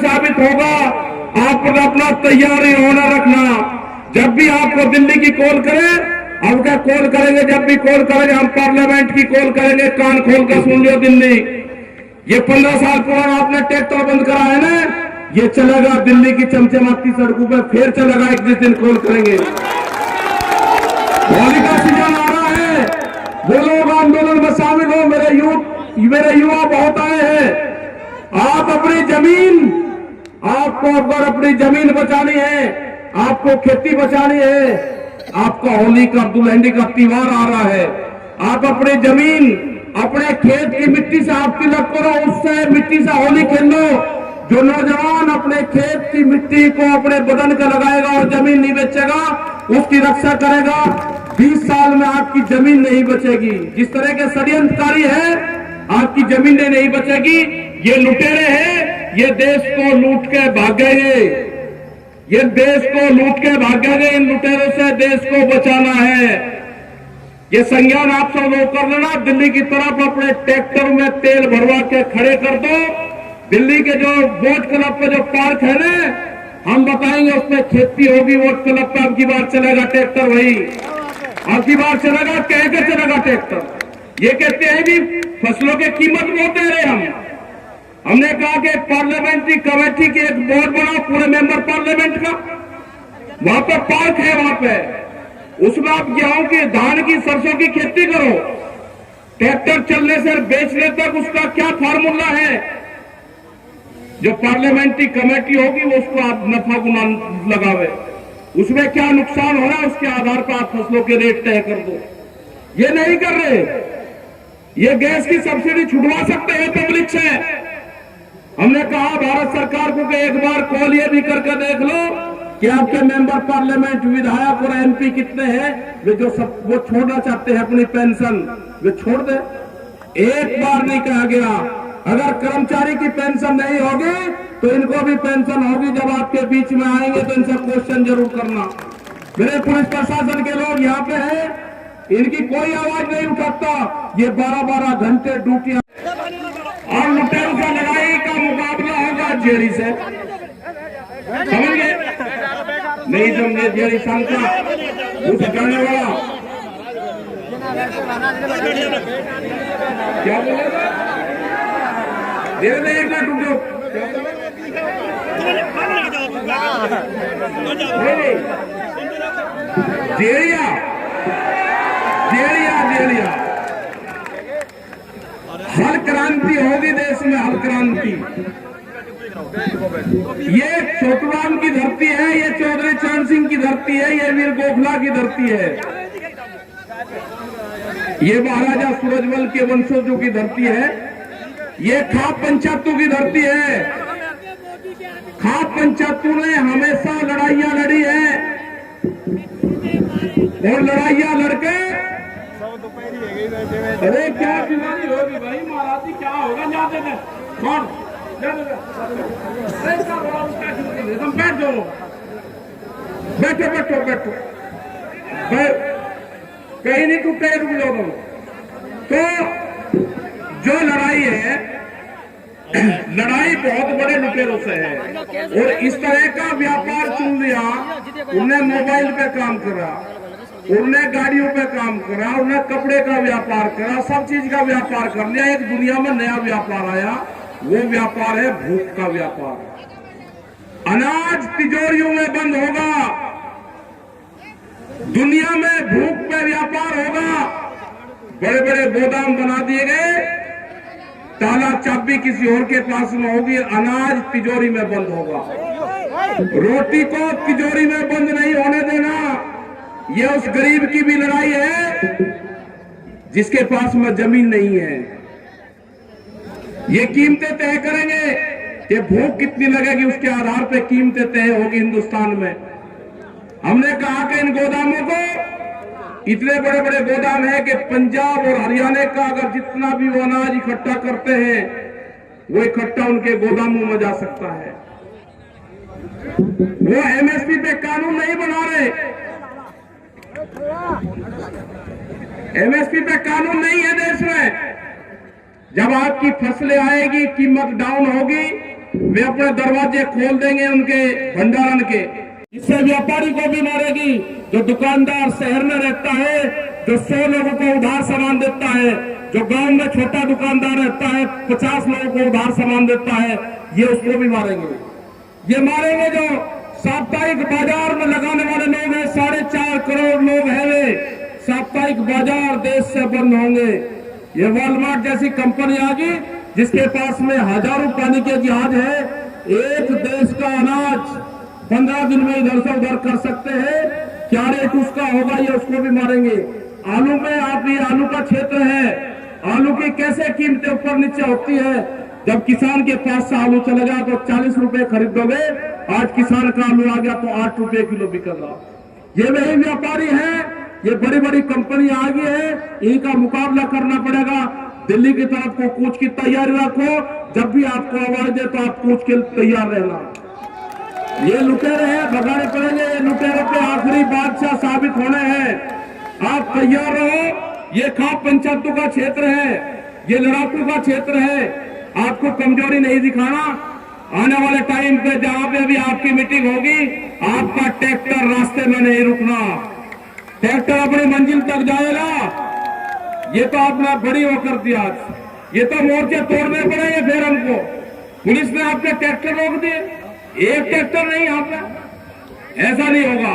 साबित होगा, आप अपना तैयारी होना रखना। जब भी आपको दिल्ली की कॉल करे, अब क्या कॉल करेंगे, जब भी कॉल करेंगे हम पार्लियामेंट की कॉल करेंगे, कान खोल कर सुन लियो दिल्ली। ये 15 साल पुराना आपने ट्रैक्टर बंद करा है ना, ये चलेगा दिल्ली की चमचमाती सड़कों पे, फिर चलेगा एक दिन कॉल करेंगे। होली का सीजन आ रहा है, वो लोग आंदोलन में शामिल हो। मेरे युवा बहुत आए हैं। आप अपनी जमीन, आपको अगर अपनी जमीन बचानी है, आपको खेती बचानी है, आपका होली का दुल्हनी का त्योहार आ रहा है, आप अपनी जमीन, अपने खेत की मिट्टी से आप तिलक करो, उससे मिट्टी से होली खेल लो। जो नौजवान अपने खेत की मिट्टी को अपने बदन का लगाएगा और जमीन नहीं बेचेगा, उसकी रक्षा करेगा, 20 साल में आपकी जमीन नहीं बचेगी। जिस तरह के षड्यंत्रकारी है, आपकी जमीनें नहीं बचेगी। ये लुटेरे हैं, ये देश को लूट के भाग गए, ये देश को लूट के भाग गए। इन लुटेरों से देश को बचाना है। ये संज्ञान आप सब लोग कर लेना। दिल्ली की तरफ अपने ट्रैक्टर में तेल भरवा के खड़े कर दो। दिल्ली के जो वोट क्लब पे जो पार्क है ना, हम बताएंगे उसमें खेती होगी। वोट क्लब पे अब की बार चलेगा ट्रैक्टर, वही अब की बार चलेगा, कह के चलेगा ट्रैक्टर। ये कहते हैं कि फसलों की कीमत बहुत दे रहे हम। हमने कहा कि पार्लियामेंट्री कमेटी की एक बोर्ड बनाओ पूरे मेंबर पार्लियामेंट का, वहां पे पार्क है, वहां पे उसमें आप गेहूं की, धान की, सरसों की खेती करो। ट्रैक्टर चलने से बेचने तक उसका क्या फार्मूला है, जो पार्लियामेंट्री कमेटी होगी वो उसको आप नफा गुना लगावे, उसमें क्या नुकसान हो रहा है उसके आधार पर आप फसलों के रेट तय कर दो। ये नहीं कर रहे। ये गैस की सब्सिडी छुड़वा सकते हैं पब्लिक से। हमने कहा भारत सरकार को कि एक बार कॉल ये भी करके देख लो कि आपके मेंबर पार्लियामेंट, विधायक और एमपी कितने हैं, वे जो सब वो छोड़ना चाहते हैं अपनी पेंशन, वे छोड़ दे। एक बार नहीं कहा गया, अगर कर्मचारी की पेंशन नहीं होगी तो इनको भी पेंशन होगी। जब आपके बीच में आएंगे तो इनसे क्वेश्चन जरूर करना। मेरे पुलिस प्रशासन के लोग यहाँ पे हैं, इनकी कोई आवाज नहीं उठाता। ये 12-12 घंटे ड्यूटियां, और लुटेरों का लड़ाई का मुकाबला होगा जेरी से, समझ गए? नहीं समझे? जेरी संख्या उस जाने वाला क्या बोलेगा? धीरे एक मिनट रुक जाओ। जेरिया जेरिया जेरिया हर क्रांति होगी देश में, हर क्रांति। ये छोटूराम की धरती है, ये चौधरी चरण सिंह की धरती है, ये वीर गोखला की धरती है, ये महाराजा सूरजमल के वंशजों की धरती है, ये खाप पंचायतों की धरती है। खाप पंचायतों ने हमेशा लड़ाइयां लड़ी है, और लड़ाइयां लड़के, अरे क्या बीमारी होगी भाई महाराज जी, क्या होगा? जाते थे कौन बैठ जाओ, बैठो बैठो बैठो, कहीं नहीं टूटे, रुक जाओ। तो जो लड़ाई है, लड़ाई बहुत बड़े लुटेरों से है, और इस तरह का व्यापार चुन लिया। उन्हें मोबाइल पे काम करा, उन्हें गाड़ियों पे काम करा, उन्हें कपड़े का व्यापार करा, सब चीज का व्यापार कर लिया। एक दुनिया में नया व्यापार आया, वो व्यापार है भूख का व्यापार। अनाज तिजोरियों में बंद होगा, दुनिया में भूख पे व्यापार होगा। बड़े बड़े गोदाम बना दिए गए, ताला चाबी किसी और के पास में होगी, अनाज तिजोरी में बंद होगा। रोटी को तिजोरी में बंद नहीं होने देना। यह उस गरीब की भी लड़ाई है जिसके पास में जमीन नहीं है। ये कीमतें तय करेंगे कि भूख कितनी लगेगी, उसके आधार पे कीमतें तय होगी हिंदुस्तान में। हमने कहा कि इन गोदामों को, इतने बड़े बड़े गोदाम है कि पंजाब और हरियाणा का अगर जितना भी वो अनाज इकट्ठा करते हैं, वो इकट्ठा उनके गोदामों में जा सकता है। वो एमएसपी पे कानून नहीं बना रहे, एमएसपी पे कानून नहीं है देश में। जब आपकी फसलें आएगी, कीमत डाउन होगी, वे अपने दरवाजे खोल देंगे उनके भंडारण के। इससे व्यापारी को भी मारेगी। जो दुकानदार शहर में रहता है, जो 100 लोगों को उधार सामान देता है, जो गांव में छोटा दुकानदार रहता है 50 लोगों को उधार सामान देता है, ये उसको भी मारेंगे। ये मारेंगे जो साप्ताहिक बाजार में लगाने वाले लोग हैं, 4.5 करोड़ लोग हैं, वे साप्ताहिक बाजार देश से बंद होंगे। ये वॉलमार्ट जैसी कंपनी आ गई जिसके पास में हजारों पानी के जहाज है, एक देश का अनाज 15 दिन में इधर से उधर कर सकते हैं। क्या रेट उसका होगा, ये उसको भी मारेंगे। आलू में आप, ये आलू का क्षेत्र है, आलू की कैसे कीमतें ऊपर नीचे होती है। जब किसान के पास से आलू चलेगा तो 40 रुपए खरीदोगे, आज किसान का आलू आ गया तो 8 रुपए किलो बिकेगा। ये वही व्यापारी है, ये बड़ी बड़ी कंपनी आ गई है, इनका मुकाबला करना पड़ेगा। दिल्ली की तरफ को कूच की तैयारी रखो, जब भी आपको आवाज दे तो आप कूच के तैयार रहना। ये लुटेरे हैं, भगाने पड़ेंगे। ये लुटेरे पे आखिरी बादशाह साबित होने हैं। आप तैयार रहो। ये खाप पंचायतों का क्षेत्र है, ये लड़ाकू का क्षेत्र है। आपको कमजोरी नहीं दिखाना। आने वाले टाइम पे जहां पे भी आपकी मीटिंग होगी, आपका ट्रैक्टर रास्ते में नहीं रुकना। ट्रैक्टर अपनी मंजिल तक जाएगा। ये तो आपने बड़ी वो कर दिया। ये तो मोर्चे तोड़ने पड़ेंगे फिर हमको। पुलिस ने आपके ट्रैक्टर रोक दिए, एक ट्रैक्टर नहीं आपका, ऐसा नहीं होगा।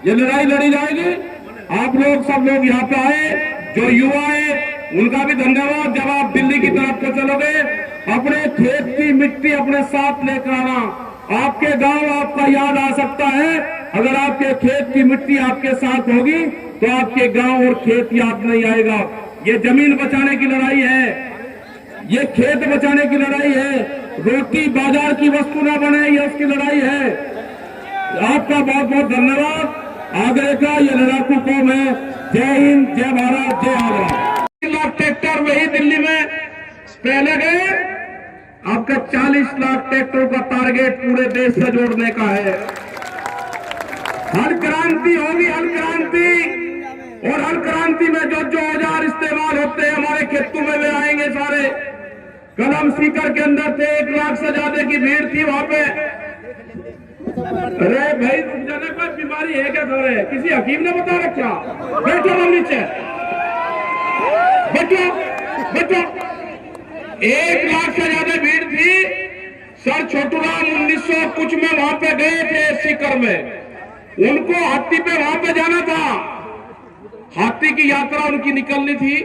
ये लड़ाई लड़ी जाएगी। आप लोग सब लोग यहाँ पे आए, जो युवा है उनका भी धन्यवाद। जब आप दिल्ली की तरफ को चलोगे, अपने खेत की मिट्टी अपने साथ लेकर आना। आपके गांव आपका याद आ सकता है। अगर आपके खेत की मिट्टी आपके साथ होगी तो आपके गांव और खेत याद नहीं आएगा। ये जमीन बचाने की लड़ाई है, ये खेत बचाने की लड़ाई है। रोटी बाजार की वस्तु न बने, ये उसकी लड़ाई है। आपका बहुत बहुत धन्यवाद। आगरे का ये लड़ाकू कौम है। जय हिंद, जय भारत, जय आगरा। 3 लाख ट्रैक्टर वही दिल्ली में पहले गए, आपका 40 लाख ट्रैक्टरों का टारगेट पूरे देश से जोड़ने का है। हर क्रांति होगी, हर क्रांति। और हर क्रांति में जो जो औजार इस्तेमाल होते हैं हमारे खेतों में वे आएंगे सारे। कल हम सीकर के अंदर थे, 1 लाख से ज्यादा की भीड़ थी वहां पे। अरे भाई रुक जाने, कोई बीमारी है क्या सारे? किसी हकीम ने बता रखा? बैठो हम नीचे, बैठो बैठो। 1 लाख से ज्यादा भीड़ थी। सर छोटूराम 1900 कुछ में वहां पे गए थे सीकर में। उनको हाथी पे वहां पे जाना था, हाथी की यात्रा उनकी निकलनी थी।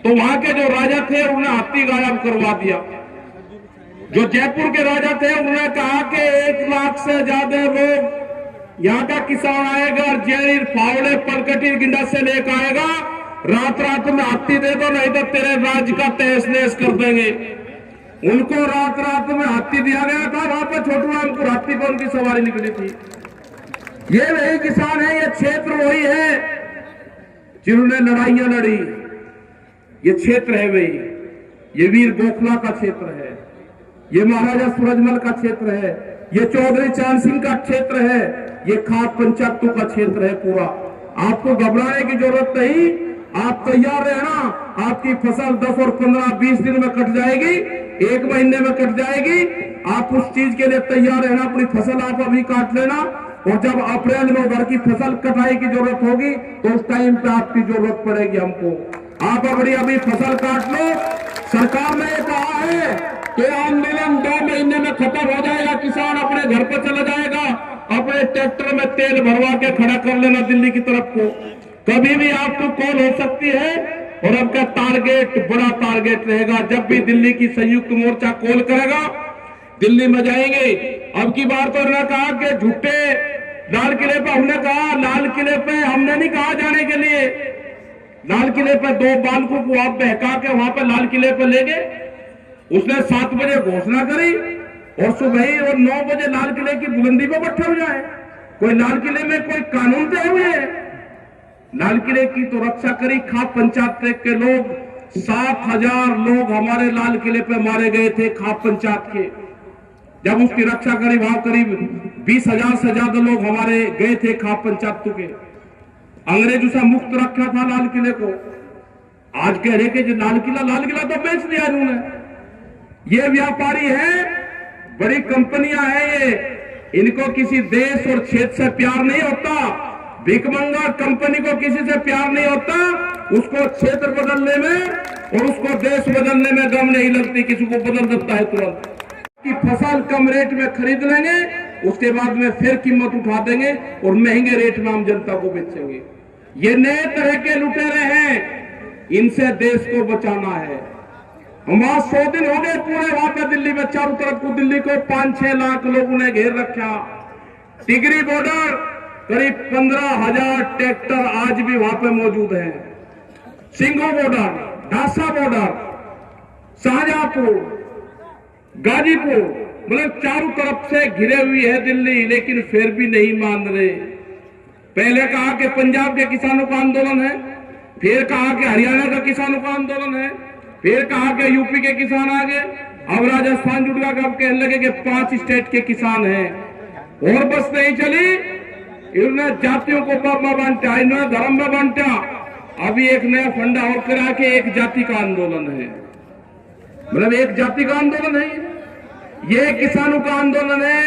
तो वहां के जो राजा थे उन्होंने हाथी गायब करवा दिया। जो जयपुर के राजा थे उन्होंने कहा कि 1 लाख से ज्यादा लोग यहाँ का किसान आएगा और जेरी फावड़े पलकटी गिंडा से लेकर आएगा। रात रात में हाथी दे दो, नहीं तो तेरे राज्य का तहस नहस कर देंगे। उनको रात रात में हाथी दिया गया था। वहां पर छोटूरामपुर हाथी पर उनकी सवारी निकली थी। ये वही किसान है, ये क्षेत्र वही है जिन्होंने लड़ाइयां लड़ी। ये क्षेत्र है वही, ये वीर गोखला का क्षेत्र है, ये महाराजा सूरजमल का क्षेत्र है, ये चौधरी चांद सिंह का क्षेत्र है, ये खाप पंचायतों का क्षेत्र है पूरा। आपको घबराने की जरूरत नहीं, आप तैयार रहना। आपकी फसल 10 और 15 20 दिन में कट जाएगी, 1 महीने में कट जाएगी। आप उस चीज के लिए तैयार रहना। अपनी फसल आप अभी काट लेना, और जब अप्रैल में उधर की फसल कटाई की जरूरत होगी तो उस टाइम पे आपकी जरूरत पड़ेगी हमको। आप अभी फसल काट लो। सरकार ने कहा है कि आंदोलन 2 महीने में खत्म हो जाएगा, किसान अपने घर पर चला जाएगा। अपने ट्रैक्टर में तेल भरवा के खड़ा कर लेना दिल्ली की तरफ को। कभी भी आपको कॉल हो सकती है। और आपका टारगेट बड़ा टारगेट रहेगा। जब भी दिल्ली की संयुक्त मोर्चा कॉल करेगा, दिल्ली में जाएंगे। अब की बार तो उन्होंने कहा कि झूठे लाल किले पे, हमने कहा लाल किले पे हमने नहीं कहा जाने के लिए। लाल किले पे 2 बालकों को आप बहका के वहां पे लाल किले पे ले गए। उसने 7 बजे घोषणा करी और सुबह ही और 9 बजे लाल किले की बुलंदी पे बैठे हो जाए। कोई लाल किले में कोई कानून तय हुए है? लाल किले की तो रक्षा करी खाप पंचायत के लोग। 7,000 लोग हमारे लाल किले पे मारे गए थे खाप पंचायत के। जब उसकी रक्षा करी वहां करीब 20,000 से ज्यादा लोग हमारे गए थे खाप पंचायतों के। अंग्रेजों से मुक्त रखा था लाल किले को। आज कह रहे कि जो लाल किला तो बेच दिया इन्होंने। ये व्यापारी है बड़ी कंपनियां हैं ये, इनको किसी देश और क्षेत्र से प्यार नहीं होता। भिकमंगा कंपनी को किसी से प्यार नहीं होता, उसको क्षेत्र बदलने में और उसको देश बदलने में गम नहीं लगती, किसी को बदल देता है तुरंत। कि फसल कम रेट में खरीद लेंगे, उसके बाद में फिर कीमत उठा देंगे और महंगे रेट में आम जनता को बेचेंगे। ये नए तरह के लुटेरे हैं, इनसे देश को बचाना है। हम आज 100 दिन हो गए पूरे वहां पे दिल्ली में, चारों तरफ को दिल्ली को 5-6 लाख लोगों ने घेर रखा। टिगरी बॉर्डर करीब 15,000 ट्रैक्टर आज भी वहां पे मौजूद है। सिंघो बॉर्डर, ढासा बॉर्डर, शाहजहांपुर, गाजीपुर, मतलब चारों तरफ से घिरे हुई है दिल्ली, लेकिन फिर भी नहीं मान रहे। पहले कहा कि पंजाब के किसानों का आंदोलन है, फिर कहा कि हरियाणा का किसानों का आंदोलन है, फिर कहा कि यूपी के किसान आ गए, अब राजस्थान जुड़ गया, अब कहने लगे कि 5 स्टेट के किसान हैं। और बस नहीं चली, इन्होंने जातियों को बांटा, इन्होंने धर्म में बांटा। अभी एक नया फंडा और करा के एक जाति का आंदोलन है, मतलब एक जाति का आंदोलन है ये किसानों का आंदोलन है।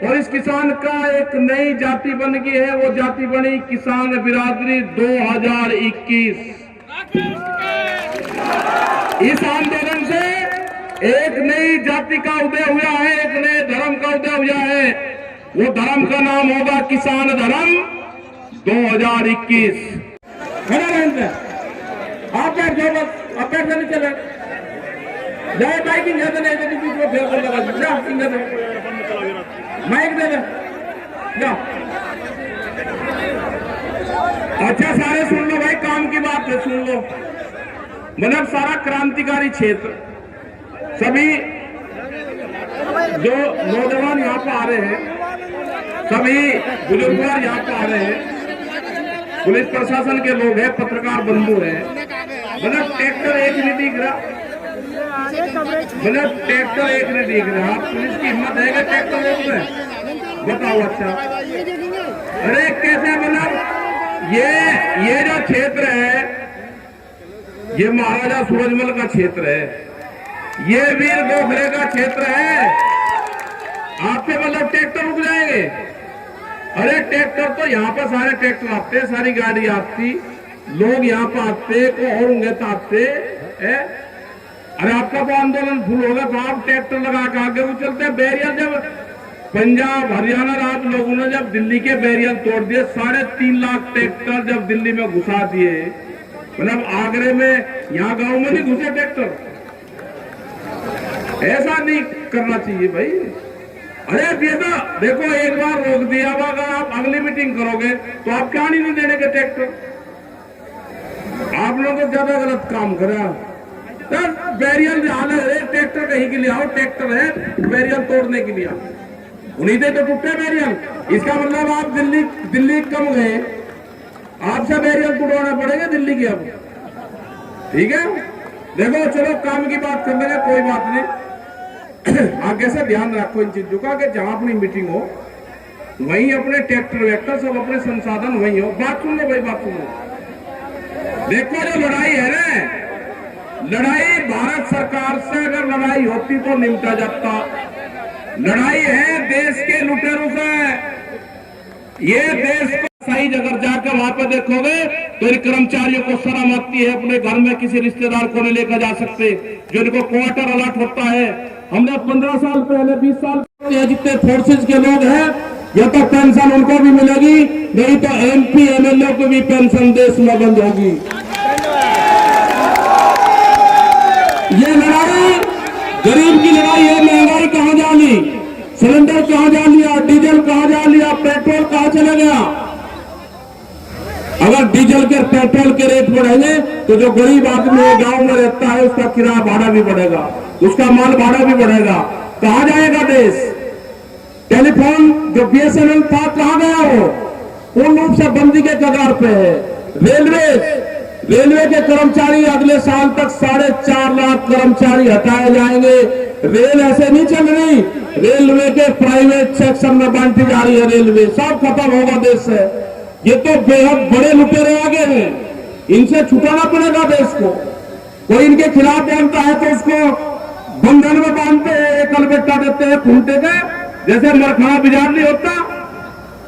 और इस किसान का एक नई जाति बन गई है, वो जाति बनी किसान बिरादरी 2021। इस आंदोलन से एक नई जाति का उदय हुआ है, एक नए धर्म का उदय हुआ है। वो धर्म का नाम होगा किसान धर्म 2021। आप बैठ जाओ, बस आप बैठ नहीं चले जाए, बाइकिंग है नहीं तो बीच में फेर लगा माइक दे दे जा। अच्छा सारे सुन लो भाई, काम की बात है, सुन लो। मतलब सारा क्रांतिकारी क्षेत्र, सभी जो नौजवान यहाँ पर आ रहे हैं, सभी बुजुर्ग यहाँ पर आ रहे हैं, पुलिस प्रशासन के लोग हैं, पत्रकार बंधु हैं। मतलब ट्रैक्टर एक नहीं दिख रहा, मतलब ट्रैक्टर एक नहीं दिख रहा, पुलिस की हिम्मत है कि ट्रैक्टर रोक रहे, बताओ। अच्छा अरे कैसे, मतलब ये जो क्षेत्र है, ये महाराजा सूरजमल का क्षेत्र है, ये वीर गोखले का क्षेत्र है। आपके मतलब ट्रैक्टर रुक जाएंगे? अरे ट्रैक्टर तो यहाँ पर सारे ट्रैक्टर आते, सारी गाड़ी आती, लोग यहाँ पर आते को और होंगे तो आते है। अरे आपका तो आंदोलन फुल होगा तो आप ट्रैक्टर लगा के आगे वो चलते। बैरियर जब पंजाब हरियाणा राज्य लोगों ने जब दिल्ली के बैरियर तोड़ दिए, 3.5 लाख ट्रैक्टर जब दिल्ली में घुसा दिए, मतलब आगरे में, यहाँ गांव में नहीं घुसे ट्रैक्टर। ऐसा नहीं करना चाहिए भाई। अरे बेटा देखो, एक बार रोक दिया, अगर आप अगली मीटिंग करोगे तो आप क्या नहीं देने के ट्रैक्टर। आप लोगों को ज्यादा गलत काम करा। बैरियर हाल है, ट्रैक्टर कहीं के लिए आओ, ट्रैक्टर है बैरियर तोड़ने के लिए, उन्हीं से तो टूटे बैरियर। इसका मतलब आप दिल्ली कम गए, आपसे बैरियर तोड़वाना पड़ेगा दिल्ली की अब, ठीक है। देखो चलो काम की बात कर लेंगे, कोई बात नहीं। आगे से ध्यान रखो इन चीजों का, कि जहां अपनी मीटिंग हो वहीं अपने ट्रैक्टर वैक्टर सब अपने संसाधन वहीं हो। बात सुन लो भाई, बात सुन लो। देखो जो लड़ाई है ना, लड़ाई भारत सरकार से अगर लड़ाई होती तो निपटा जाता। लड़ाई है देश के लुटेरों से। ये देश को सही जगह जाकर वहां पर देखोगे तो कर्मचारियों को शर्म आती है, अपने घर में किसी रिश्तेदार को नहीं लेकर जा सकते, जो इनको क्वार्टर अलॉट होता है। हमने 15 साल पहले 20 साल पहले जितने फोर्सेज के लोग हैं, या तो पेंशन उनको भी मिलेगी, नहीं तो MP MLA को भी पेंशन देश में बंद होगी। ये लड़ाई गरीब की लड़ाई है। महंगाई कहां जा ली, सिलेंडर कहां जा लिया, डीजल कहां जा लिया, पेट्रोल कहां चला गया। अगर डीजल के पेट्रोल के रेट बढ़ेंगे तो जो गरीब आदमी गांव में रहता है उसका किराया भाड़ा भी बढ़ेगा, उसका माल भाड़ा भी बढ़ेगा। कहां जाएगा देश? टेलीफोन जो BSNL था कहां गया? वो पूर्ण रूप से बंदी के कगार पे है। रेलवे के कर्मचारी अगले साल तक 4.5 लाख कर्मचारी हटाए जाएंगे। रेल ऐसे नहीं चल रही, रेलवे के प्राइवेट सेक्शन में बांटी जा रही है। रेलवे सब खत्म होगा देश से। ये तो बेहद बड़े लुटेरे आगे हैं, इनसे छुटाना पड़ेगा देश को। कोई इनके खिलाफ बोलता है तो उसको बंधन में बांधते हैं, एक अलबेट्टा देते हैं खूंटे के, जैसे मरखाना बिजार नहीं होता,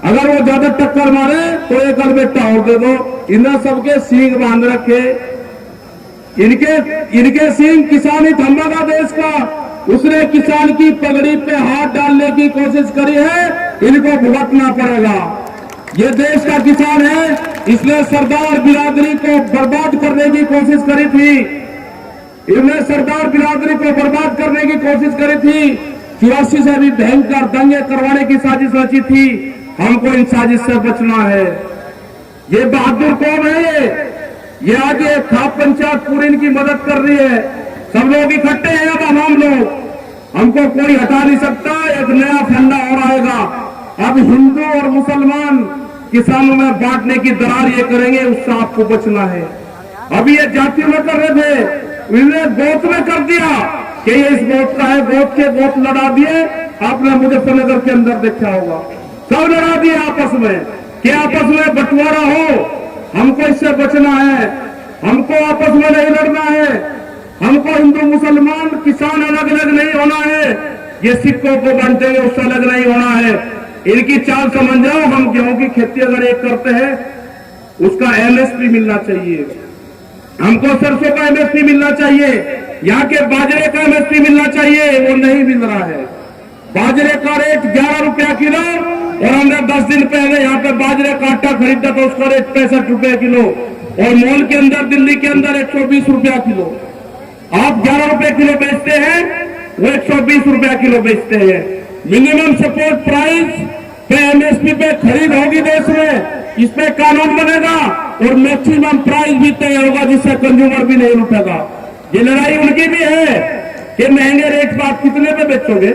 अगर वो ज्यादा टक्कर मारे तो एक अलबेट्टा और दे दो। इन्हें सबके सींग बांध रखे, इनके सींग किसान ही थम्बागा देश का। उसने किसान की पगड़ी पे हाथ डालने की कोशिश करी है, इनको भुगतना पड़ेगा। ये देश का किसान है, इसने सरदार बिरादरी को बर्बाद करने की कोशिश करी थी, इन्हें सरदार बिरादरी को बर्बाद करने की कोशिश करी थी। 84 से भी भयंकर दंगे करवाने की साजिश रची थी। हमको इन साजिश से बचना है। ये बहादुर कौन है? ये आज ये खाप पंचायत पूरी इनकी मदद कर रही है। सब लोग इकट्ठे हैं, अब हम लोग, हमको कोई हटा नहीं सकता। एक नया फंडा और आएगा। अब हिंदू और मुसलमान किसानों में बांटने की दरार ये करेंगे, उससे आपको बचना है। अभी ये जातियों में कर रहे थे, इन्हें गोत में कर दिया कि ये इस गोत का है, गोत के गोत लड़ा दिए। आपने मुजफ्फरनगर के अंदर देखा होगा, सब लड़ा दिए आपस में कि आपस में बंटवारा हो। हमको इससे बचना है, हमको आपस में नहीं लड़ना है, हमको हिंदू मुसलमान किसान अलग अलग नहीं होना है। ये सिक्कों को बांटेंगे उससे अलग नहीं होना है। इनकी चाल समझ जाओ। हम गेहूं की खेती अगर एक करते हैं, उसका एमएसपी मिलना चाहिए, हमको सरसों का एमएसपी मिलना चाहिए, यहाँ के बाजरे का एमएसपी मिलना चाहिए, वो नहीं मिल रहा है। बाजरे का रेट 11 रुपया किलो, और हमने 10 दिन पहले यहाँ पे बाजरे का आटा खरीदा तो उसका रेट 65 रुपया किलो, और मॉल के अंदर दिल्ली के अंदर 120 रुपया किलो। आप 11 रुपए किलो बेचते हैं, वो 120 रुपया किलो बेचते हैं। मिनिमम सपोर्ट प्राइस पे एमएसपी पे खरीद होगी देश में, इस पे कानून बनेगा और मैक्सिमम प्राइस भी तय होगा, जिससे कंज्यूमर भी नहीं लूटेगा। ये लड़ाई उनकी भी है कि महंगे रेट पर आप कितने पे बेचोगे।